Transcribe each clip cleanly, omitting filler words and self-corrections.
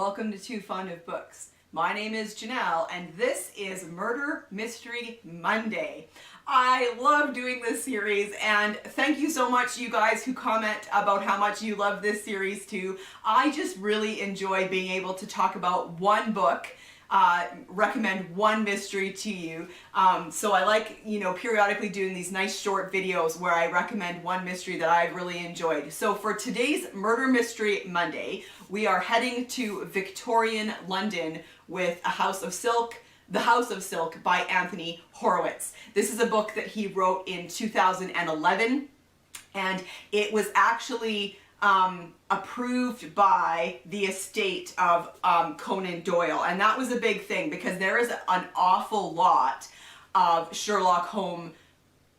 Welcome to Too Fond of Books. My name is Janelle and this is Murder Mystery Monday. I love doing this series and thank you so much you guys who comment about how much you love this series too. I just really enjoy being able to talk about one book, recommend one mystery to you. So I like, periodically doing these nice short videos where I recommend one mystery that I've really enjoyed. So for today's Murder Mystery Monday, we are heading to Victorian London with The House of Silk by Anthony Horowitz. This is a book that he wrote in 2011 and it was actually approved by the estate of Conan Doyle, and that was a big thing because there is an awful lot of Sherlock Holmes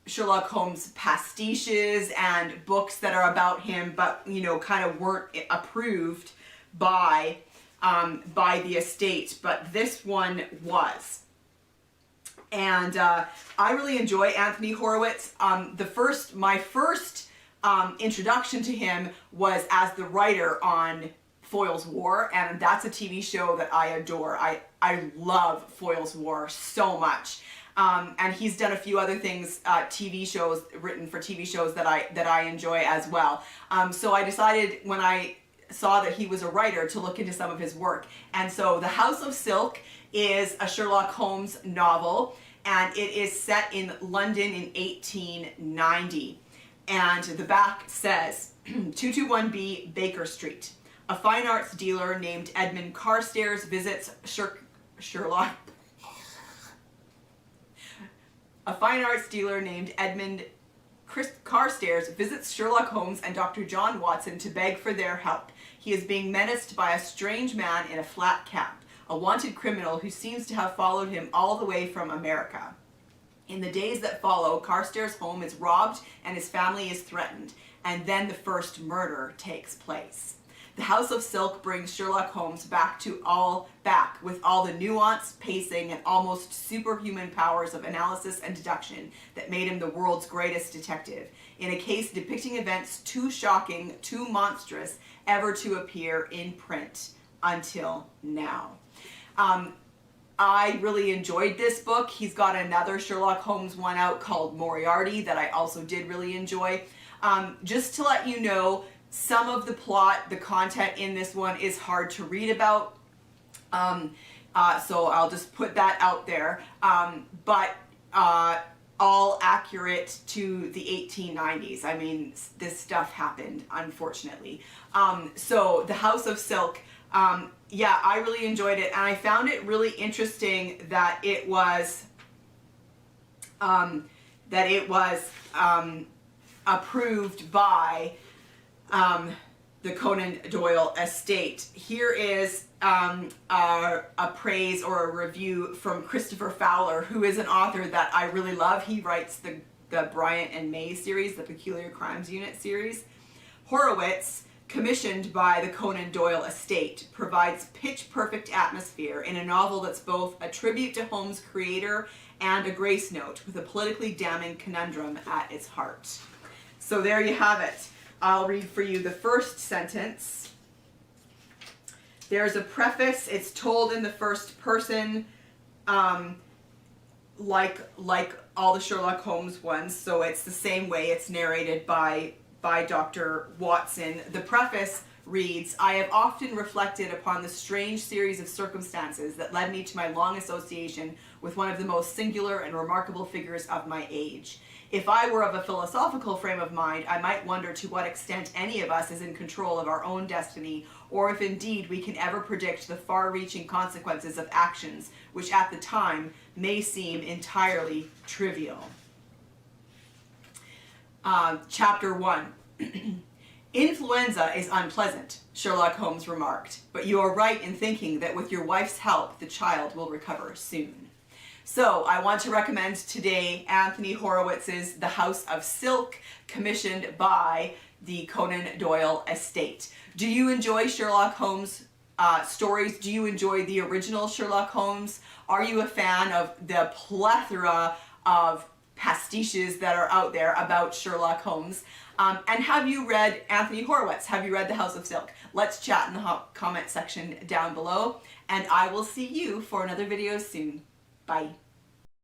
pastiches and books that are about him but kind of weren't approved by the estate, but this one was. And I really enjoy Anthony Horowitz. My first introduction to him was as the writer on Foyle's War, and that's a TV show that I adore. I love Foyle's War so much. And he's done a few other things, written for TV shows that I enjoy as well. So I decided when I saw that he was a writer to look into some of his work. And so The House of Silk is a Sherlock Holmes novel, and it is set in London in 1890. And the back says, 221B Baker Street. A fine arts dealer named Edmund Carstairs visits Sherlock. A fine arts dealer named Edmund Carstairs visits Sherlock Holmes and Dr. John Watson to beg for their help. He is being menaced by a strange man in a flat cap, a wanted criminal who seems to have followed him all the way from America. In the days that follow, Carstairs' home is robbed and his family is threatened, and then the first murder takes place. The House of Silk brings Sherlock Holmes back with all the nuance, pacing, and almost superhuman powers of analysis and deduction that made him the world's greatest detective, in a case depicting events too shocking, too monstrous, ever to appear in print until now. I really enjoyed this book. He's got another Sherlock Holmes one out called Moriarty that I also did really enjoy. Just to let you know, some of the plot, the content in this one is hard to read about. So I'll just put that out there. But all accurate to the 1890s. I mean, this stuff happened, unfortunately. So The House of Silk, yeah, I really enjoyed it, and I found it really interesting that it was approved by the Conan Doyle estate. Here is a praise or a review from Christopher Fowler, who is an author that I really love. He writes the Bryant and May series, the Peculiar Crimes Unit series. Horowitz, commissioned by the Conan Doyle estate, provides pitch-perfect atmosphere in a novel that's both a tribute to Holmes' creator and a grace note with a politically damning conundrum at its heart. So there you have it. I'll read for you the first sentence. There's a preface. It's told in the first person, like all the Sherlock Holmes ones, so it's the same way. It's narrated by Dr. Watson. The preface reads, "I have often reflected upon the strange series of circumstances that led me to my long association with one of the most singular and remarkable figures of my age. If I were of a philosophical frame of mind, I might wonder to what extent any of us is in control of our own destiny, or if indeed we can ever predict the far-reaching consequences of actions which at the time may seem entirely trivial." Chapter 1. "Influenza is unpleasant," Sherlock Holmes remarked, "but you are right in thinking that with your wife's help the child will recover soon." So I want to recommend today Anthony Horowitz's The House of Silk, commissioned by the Conan Doyle estate. Do you enjoy Sherlock Holmes stories? Do you enjoy the original Sherlock Holmes? Are you a fan of the plethora of pastiches that are out there about Sherlock Holmes. And have you read Anthony Horowitz? Have you read The House of Silk? Let's chat in the comment section down below, and I will see you for another video soon. Bye.